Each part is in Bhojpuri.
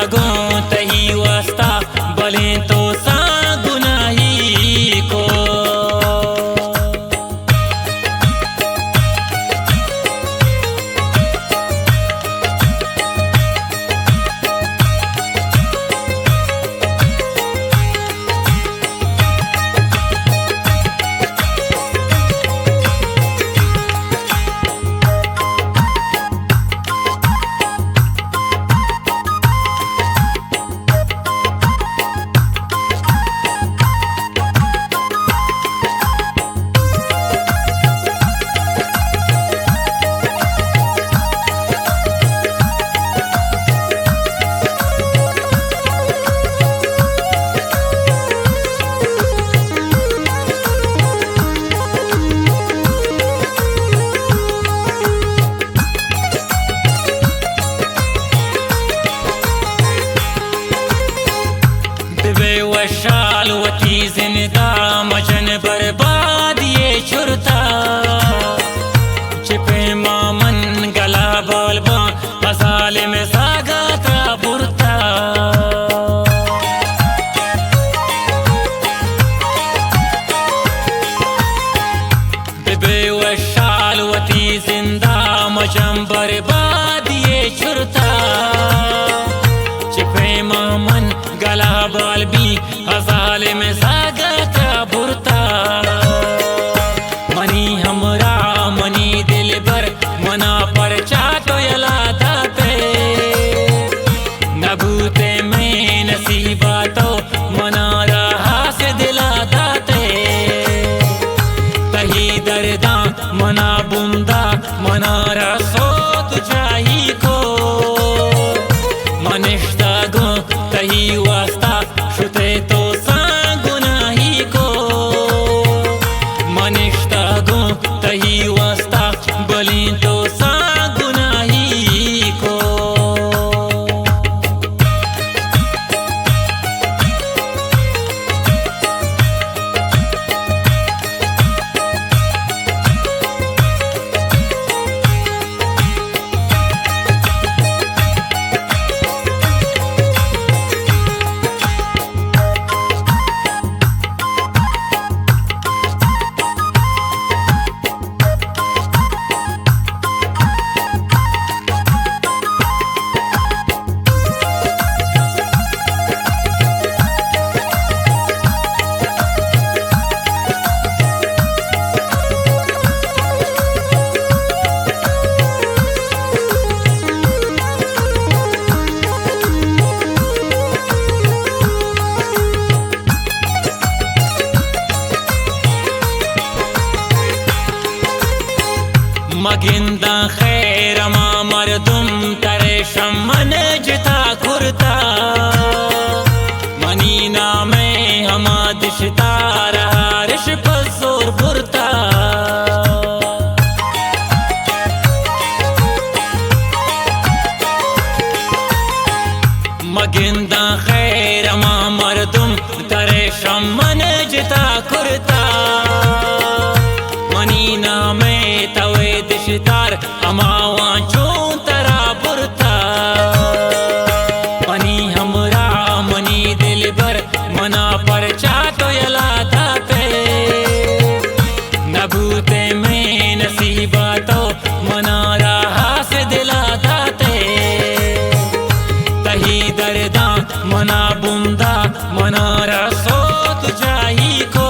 गो तही वास्ता बोले तो सा गुनाही को। वशाल वती जिंदा मजन बर्बाद ये छुरता चिपे मामन गला बोलबा मसाले में सागा था बुरता। बे वशाल वती जिंदा मजन बर्बाद ये छुरता चिपे मामन गला बाल भी हजाले में सागा था बुरता। मनी हमरा मनी दिल भर मना पर चाटो यला दाते नबूते में नसीबा तो मना रहा से दिला दाते तही दर्दा मना बुंदा मना रसो तुझाही को मनिष्ठा गो तही वास्ता शुते तो सा गुनाही को। मनिष्ठा गो तही वास्ता बोली तो सा गुनाही को। मगिंदा खैर मा मरदुम तरे शमन जिता खुरता मनीना में हमा दिशता रहा रिश पसोर बुरता। मगिंदा खैर मा मरदुम तरे शमन जिता खुरता मनीना में तवे दिशदार अमावा चूं तरा बुरता। मनी हमरा मनी दिल भर मना पर चाटो यला दाते नबूते में नसीबा तो मना रहा से दिला दाते तही दर्दा मना बुंदा मना रसो तुझाही को।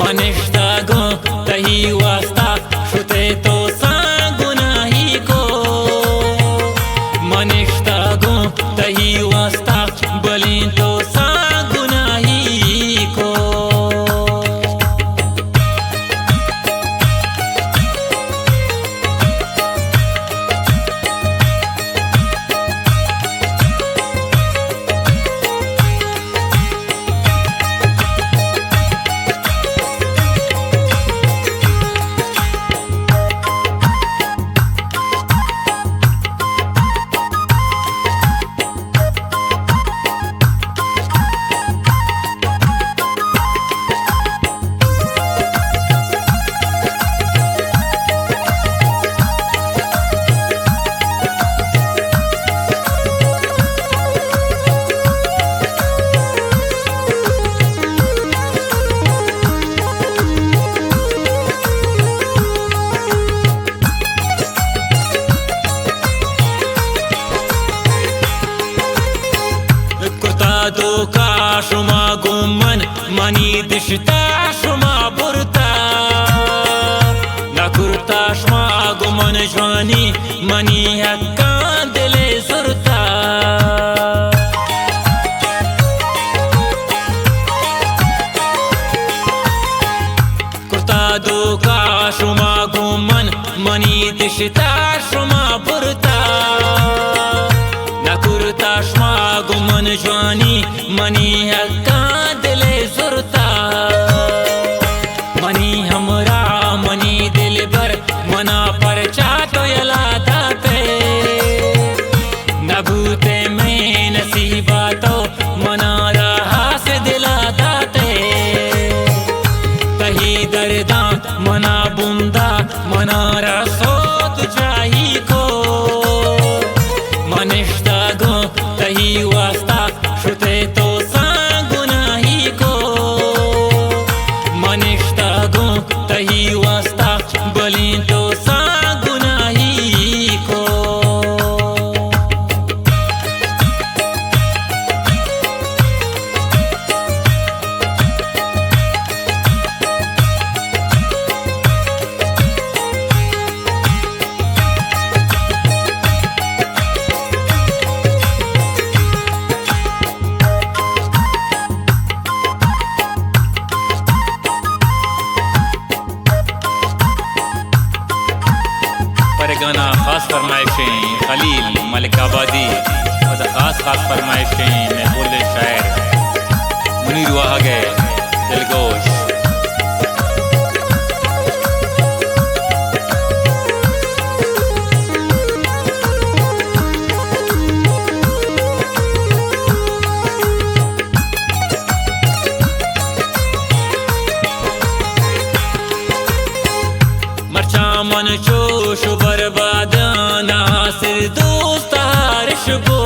मनिष्ठा गो तही वास्ता शुते तो सा गुनाही को। मनिष्ठा गो तही वास्ता बोली तो सा गुनाही को। kurta doka shuma gumman mani dishta shuma burta na kurta shuma gumman jwani mani hakkan dile surta kurta doka shuma gumman mani dishta shuma burta गुमन जवानी मनी हक्का दिले सुरता मनी हमरा मनी दिल पर मना पर चाटो यला दाते नभूते में नसीबा तो मना रहा से दिला दाते कही दर्दा मना बुंदा मना रसो तुझाही को मनिष्ठा गो तही वास्ता श्रुते तो सांगुनाही को मनिष्ठा गो तही वास्ता बलि तो सांगुनाही को गाना खास फरमाइशें खलील मलिक आबादी और खास फरमाइशें मैं बोले शायर मुनीर वाहगे दिलगोश मन जोश बर्बाद नासिर दोस्त हारिश गो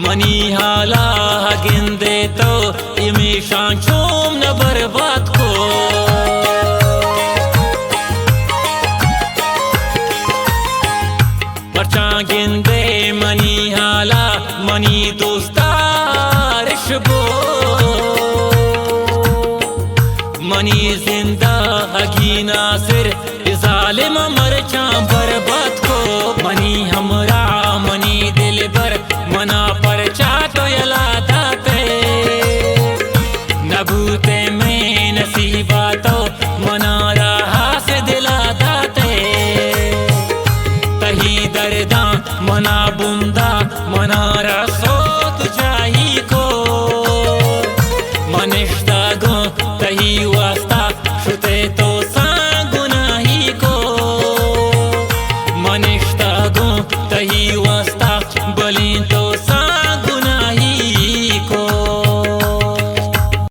मनी हाला गिंदे तो इमेशा चोम न बर्बाद को मरचा गिंदे मनी हाला मनी दोस्त हारिश गो मनी जिंदा हगी नासिर जालिम मरचा बर्बाद को मनी हमरा